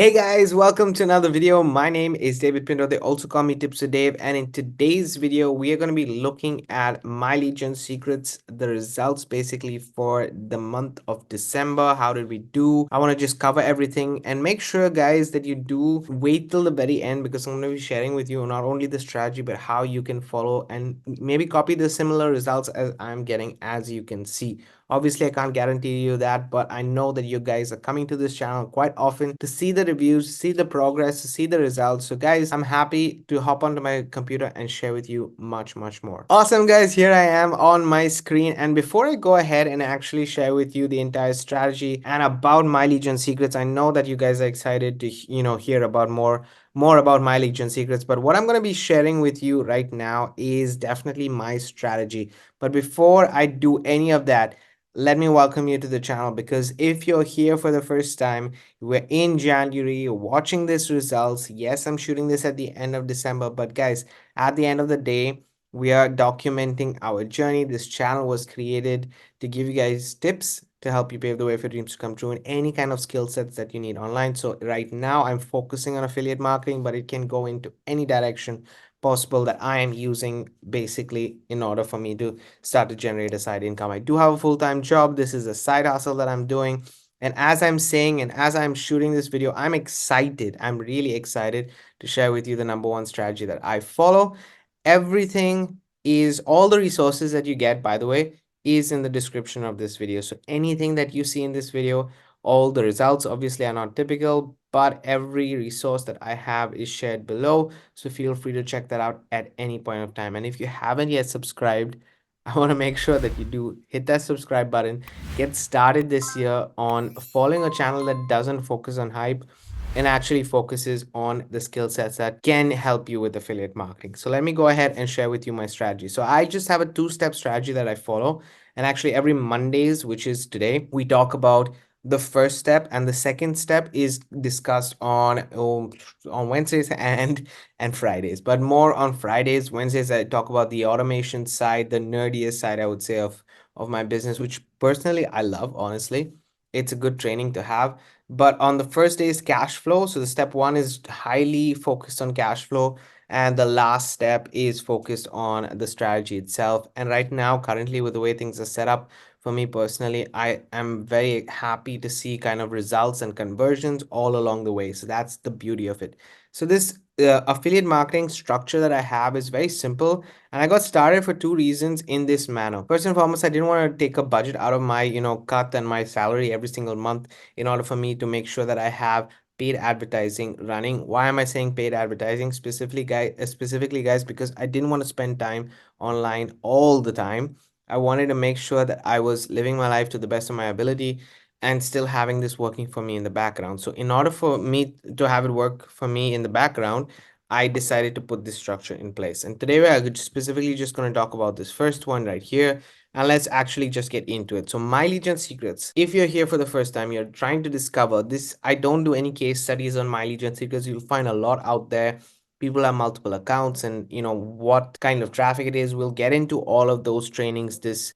Hey guys, welcome to another video. My name is David Pinto. They also call me TipsWithDav. And in today's video, we are going to be looking at My Legion secrets, the results basically for the month of December. How did we do? I want to just cover everything and make sure, guys, that you do wait till the very end because I'm going to be sharing with you not only the strategy, but how you can follow and maybe copy the similar results as I'm getting, as you can see. Obviously, I can't guarantee you that, but I know that you guys are coming to this channel quite often to see the reviews, see the progress, see the results. So guys, I'm happy to hop onto my computer and share with you much more. Awesome guys, here I am on my screen. And before I go ahead and actually share with you the entire strategy and about My Legion secrets, I know that you guys are excited to, hear about more about My Legion secrets. But what I'm going to be sharing with you right now is definitely my strategy. But before I do any of that, let me welcome you to the channel, because if you're here for the first time, we're in January, you're watching this results. Yes, I'm shooting this at the end of December, but guys, at the end of the day, we are documenting our journey. This channel was created to give you guys tips to help you pave the way for dreams to come true in any kind of skill sets that you need online. So right now I'm focusing on affiliate marketing, but it can go into any direction possible that I am using basically in order for me to start to generate a side income. I do have a full-time job. This is a side hustle that I'm doing. And as I'm saying, and as I'm shooting this video, I'm excited. I'm really excited to share with you the #1 strategy that I follow. Everything is, all the resources that you get, by the way, is in the description of this video. So anything that you see in this video, all the results obviously are not typical, but every resource that I have is shared below. So feel free to check that out at any point of time. And if you haven't yet subscribed, I want to make sure that you do hit that subscribe button. Get started this year on following a channel that doesn't focus on hype and actually focuses on the skill sets that can help you with affiliate marketing. So let me go ahead and share with you my strategy. So I just have a two-step strategy that I follow. And actually every Mondays, which is today, we talk about the first step, and the second step is discussed on Wednesdays and Fridays, but more on Fridays. Wednesdays I talk about the automation side, the nerdiest side, I would say, of my business, which personally I love. Honestly, it's a good training to have. But on the first day is cash flow. So the step one is highly focused on cash flow, and the last step is focused on the strategy itself. And right now, currently, with the way things are set up, for me personally, I am very happy to see kind of results and conversions all along the way. So that's the beauty of it. So this affiliate marketing structure that I have is very simple, and I got started for two reasons in this manner. First and foremost, I didn't want to take a budget out of my cut and my salary every single month in order for me to make sure that I have paid advertising running. Why am I saying paid advertising specifically guys? Because I didn't want to spend time online all the time. I wanted to make sure that I was living my life to the best of my ability and still having this working for me in the background. So in order for me to have it work for me in the background, I decided to put this structure in place. And today we're specifically just going to talk about this first one right here. And let's actually just get into it. So My Legion secrets. If you're here for the first time, you're trying to discover this. I don't do any case studies on My Legion secrets. You'll find a lot out there. People have multiple accounts, and what kind of traffic it is. We'll get into all of those trainings this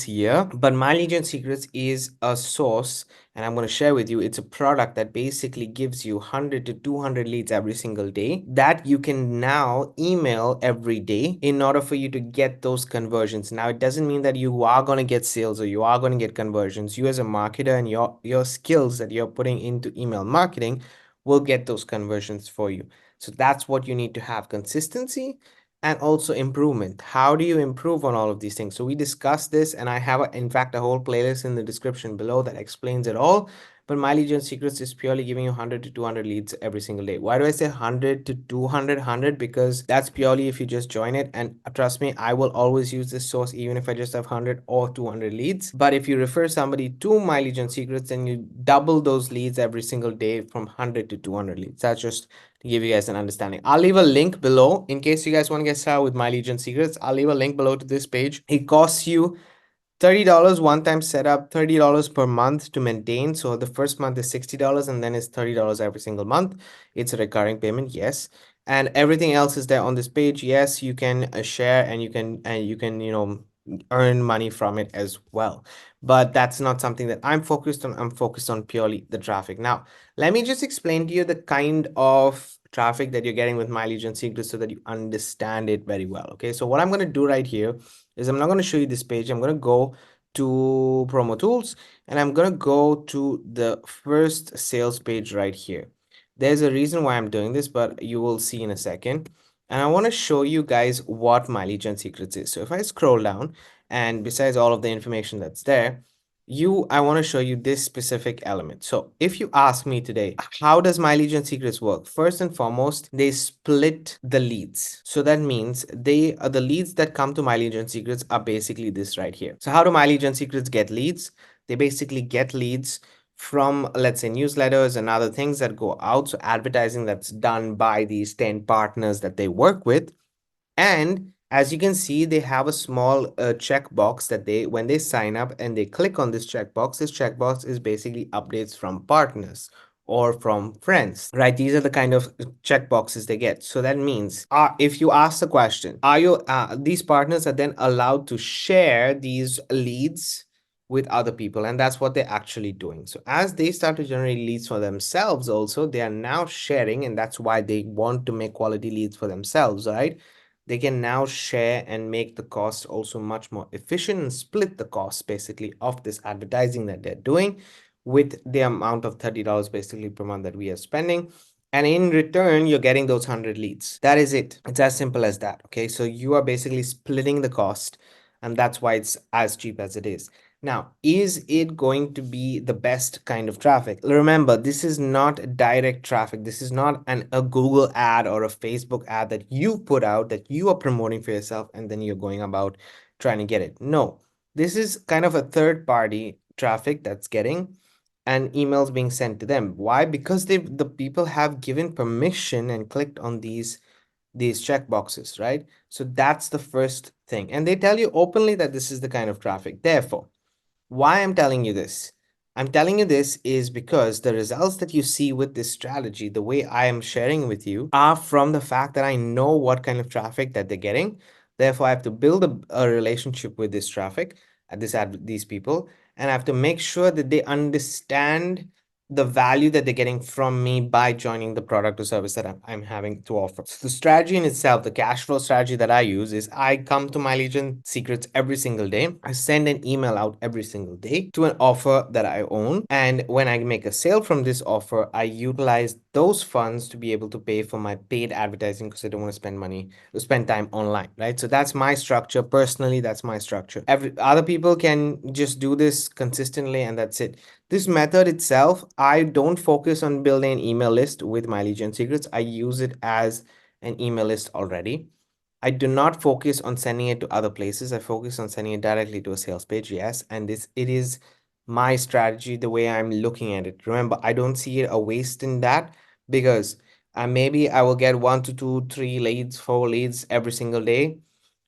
year. But My Legion secrets is a source, and I'm going to share with you. It's a product that basically gives you 100 to 200 leads every single day that you can now email every day in order for you to get those conversions. Now, it doesn't mean that you are going to get sales or you are going to get conversions. You as a marketer and your skills that you're putting into email marketing will get those conversions for you. So that's what you need to have: consistency and also improvement. How do you improve on all of these things? So we discussed this, and I have, in fact, a whole playlist in the description below that explains it all. But My Legion secrets is purely giving you 100 to 200 leads every single day. Why do I say 100 to 200? Because that's purely if you just join it. And trust me, I will always use this source even if I just have 100 or 200 leads. But if you refer somebody to My Legion secrets, then you double those leads every single day from 100 to 200 leads. That's just to give you guys an understanding. I'll leave a link below in case you guys want to get started with My Legion secrets. I'll leave a link below to this page. It costs you $30 one-time setup, $30 per month to maintain. So the first month is $60, and then it's $30 every single month. It's a recurring payment, yes. And everything else is there on this page. Yes, you can share, and you can earn money from it as well. But that's not something that I'm focused on. I'm focused on purely the traffic. Now, let me just explain to you the kind of traffic that you're getting with My Legion Secrets so that you understand it very well. Okay, so what I'm going to do right here is I'm not going to show you this page. I'm going to go to promo tools and I'm going to go to the first sales page right here. There's a reason why I'm doing this, but you will see in a second. And I want to show you guys what My Legion Secrets is. So if I scroll down, and besides all of the information that's there, I want to show you this specific element. So if you ask me today, how does My Legion Secrets work? First and foremost, they split the leads. So that means they are the leads that come to My Legion Secrets are basically this right here. So how do My Legion Secrets get leads? They basically get leads from, let's say, newsletters and other things that go out. So advertising that's done by these 10 partners that they work with. And as you can see, they have a small checkbox that when they sign up and they click on this checkbox is basically updates from partners or from friends, right? These are the kind of checkboxes they get. So that means if you ask the question, these partners are then allowed to share these leads with other people, and that's what they're actually doing. So as they start to generate leads for themselves also, they are now sharing, and that's why they want to make quality leads for themselves, right? They can now share and make the cost also much more efficient and split the cost basically of this advertising that they're doing with the amount of $30 basically per month that we are spending. And in return, you're getting those 100 leads. That is it. It's as simple as that. Okay. So you are basically splitting the cost, and that's why it's as cheap as it is. Now, is it going to be the best kind of traffic? Remember, this is not direct traffic. This is not a Google ad or a Facebook ad that you put out that you are promoting for yourself and then you're going about trying to get it. No, this is kind of a third party traffic that's getting and emails being sent to them. Why? Because the people have given permission and clicked on these checkboxes, right? So that's the first thing. And they tell you openly that this is the kind of traffic. Therefore, why I'm telling you this? I'm telling you this is because the results that you see with this strategy, the way I am sharing with you, are from the fact that I know what kind of traffic that they're getting. Therefore, I have to build a relationship with this traffic at these people, and I have to make sure that they understand the value that they're getting from me by joining the product or service that I'm having to offer. So the strategy in itself, the cash flow strategy that I use is I come to My Legion Secrets every single day. I send an email out every single day to an offer that I own. And when I make a sale from this offer, I utilize those funds to be able to pay for my paid advertising because I don't want to spend time online, right? So that's my structure. Personally, that's my structure. Other people can just do this consistently and that's it. This method itself, I don't focus on building an email list with My Legion Secrets. I use it as an email list already. I do not focus on sending it to other places. I focus on sending it directly to a sales page. Yes, and it is my strategy, the way I'm looking at it. Remember, I don't see a waste in that because maybe I will get 1 to 2, 3 leads, 4 leads every single day.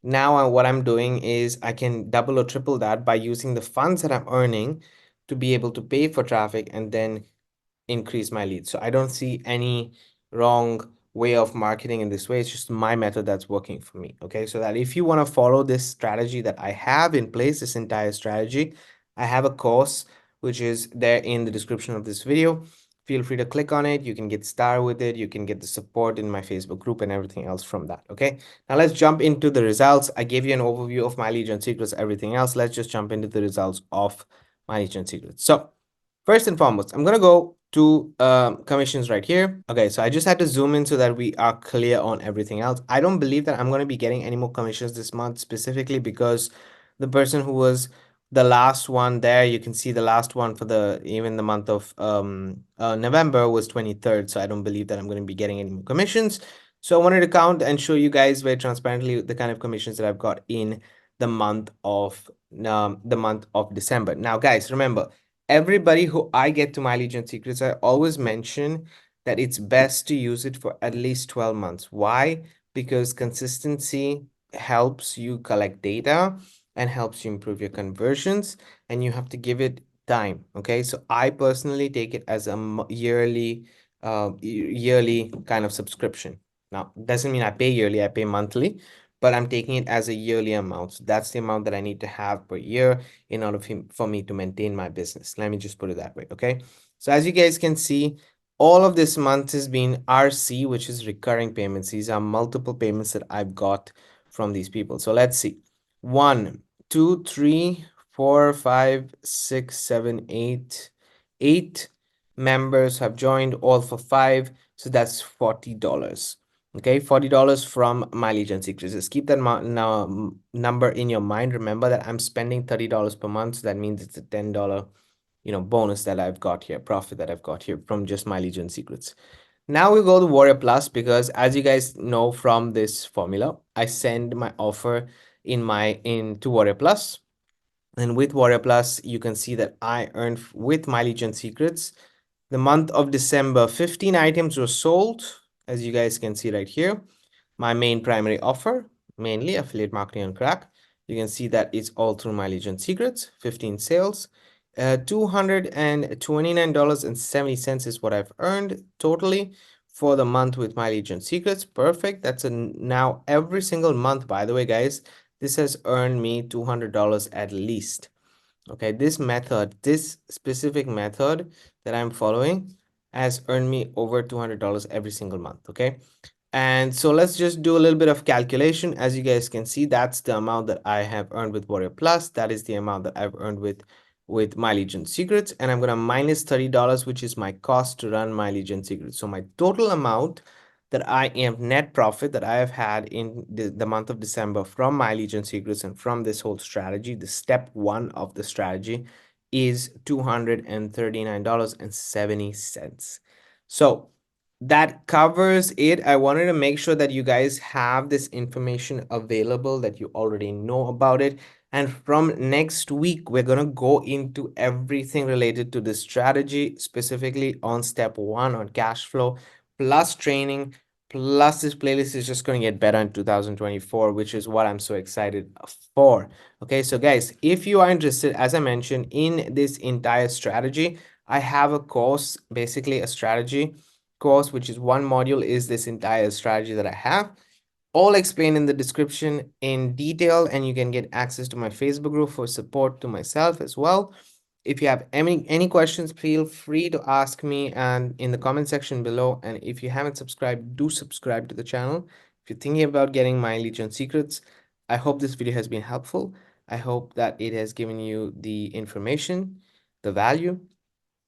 Now what I'm doing is I can double or triple that by using the funds that I'm earning to be able to pay for traffic and then increase my leads. So I don't see any wrong way of marketing in this way. It's just my method that's working for me. Okay. So that if you want to follow this strategy that I have in place, this entire strategy, I have a course which is there in the description of this video. Feel free to click on it. You can get started with it. You can get the support in my Facebook group and everything else from that. Okay. Now let's jump into the results. I gave you an overview of My Legion Secrets, everything else. Let's just jump into the results of My Legion Secrets. So first and foremost, I'm going to go to commissions right here. Okay, so I just had to zoom in so that we are clear on everything else. I don't believe that I'm going to be getting any more commissions this month specifically because the person who was the last one there, you can see the last one for even the month of November was 23rd. So I don't believe that I'm going to be getting any more commissions. So I wanted to count and show you guys very transparently the kind of commissions that I've got in the month of December. Now, guys, remember, everybody who I get to My Legion Secrets, I always mention that it's best to use it for at least 12 months. Why? Because consistency helps you collect data and helps you improve your conversions, and you have to give it time. Okay, so I personally take it as a yearly kind of subscription. Now, doesn't mean I pay yearly, I pay monthly, but I'm taking it as a yearly amount. So that's the amount that I need to have per year in order for me to maintain my business. Let me just put it that way, okay? So as you guys can see, all of this month has been RC, which is recurring payments. These are multiple payments that I've got from these people. So let's see. 1, 2, 3, 4, 5, 6, 7, 8. 8 members have joined, all for 5. So that's $40. Okay, $40 from mileage and secrets. Just keep that number in your mind. Remember that I'm spending $30 per month. So that means it's a $10 bonus that I've got here, profit that I've got here from just mileage and secrets. Now we go to Warrior Plus, because as you guys know from this formula, I send my offer into Warrior Plus. And with Warrior Plus, you can see that I earned with mileage and secrets. The month of December, 15 items were sold, as you guys can see right here. My main primary offer, mainly affiliate marketing on crack. You can see that it's all through mileage and secrets, 15 sales. $229.70 is what I've earned totally for the month with mileage and secrets. Perfect. That's now every single month, by the way, guys, this has earned me $200 at least. Okay, this specific method that I'm following has earned me over $200 every single month. Okay, and so let's just do a little bit of calculation. As you guys can see, that's the amount that I have earned with Warrior Plus. That is the amount that I've earned with My Legion Secrets. And I'm going to minus $30, which is my cost to run My Legion Secrets. So my total amount that I am net profit that I have had in the month of December from My Legion Secrets and from this whole strategy, the step 1 of the strategy, is $239.70. So that covers it. I wanted to make sure that you guys have this information available, that you already know about it. And from next week, we're going to go into everything related to this strategy, specifically on step 1 on cash flow, plus training, plus this playlist is just going to get better in 2024, which is what I'm so excited for. Okay, so guys, if you are interested, as I mentioned, in this entire strategy, I have a course, basically a strategy course, which is one module, is this entire strategy that I have, all explained in the description in detail, and you can get access to my Facebook group for support to myself as well. If you have any questions, feel free to ask me and in the comment section below. And if you haven't subscribed, do subscribe to the channel. If you're thinking about getting my Legion Secrets, I hope this video has been helpful. I hope that it has given you the information, the value,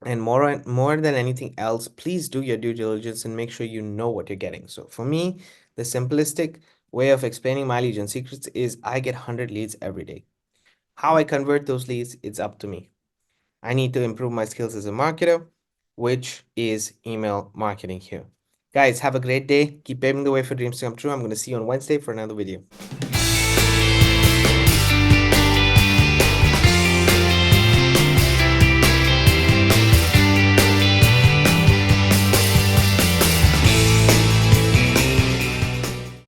and more than anything else, please do your due diligence and make sure you know what you're getting. So for me, the simplistic way of explaining my Legion Secrets is I get 100 leads every day. How I convert those leads, it's up to me. I need to improve my skills as a marketer, which is email marketing here. Guys, have a great day. Keep paving the way for dreams to come true. I'm going to see you on Wednesday for another video.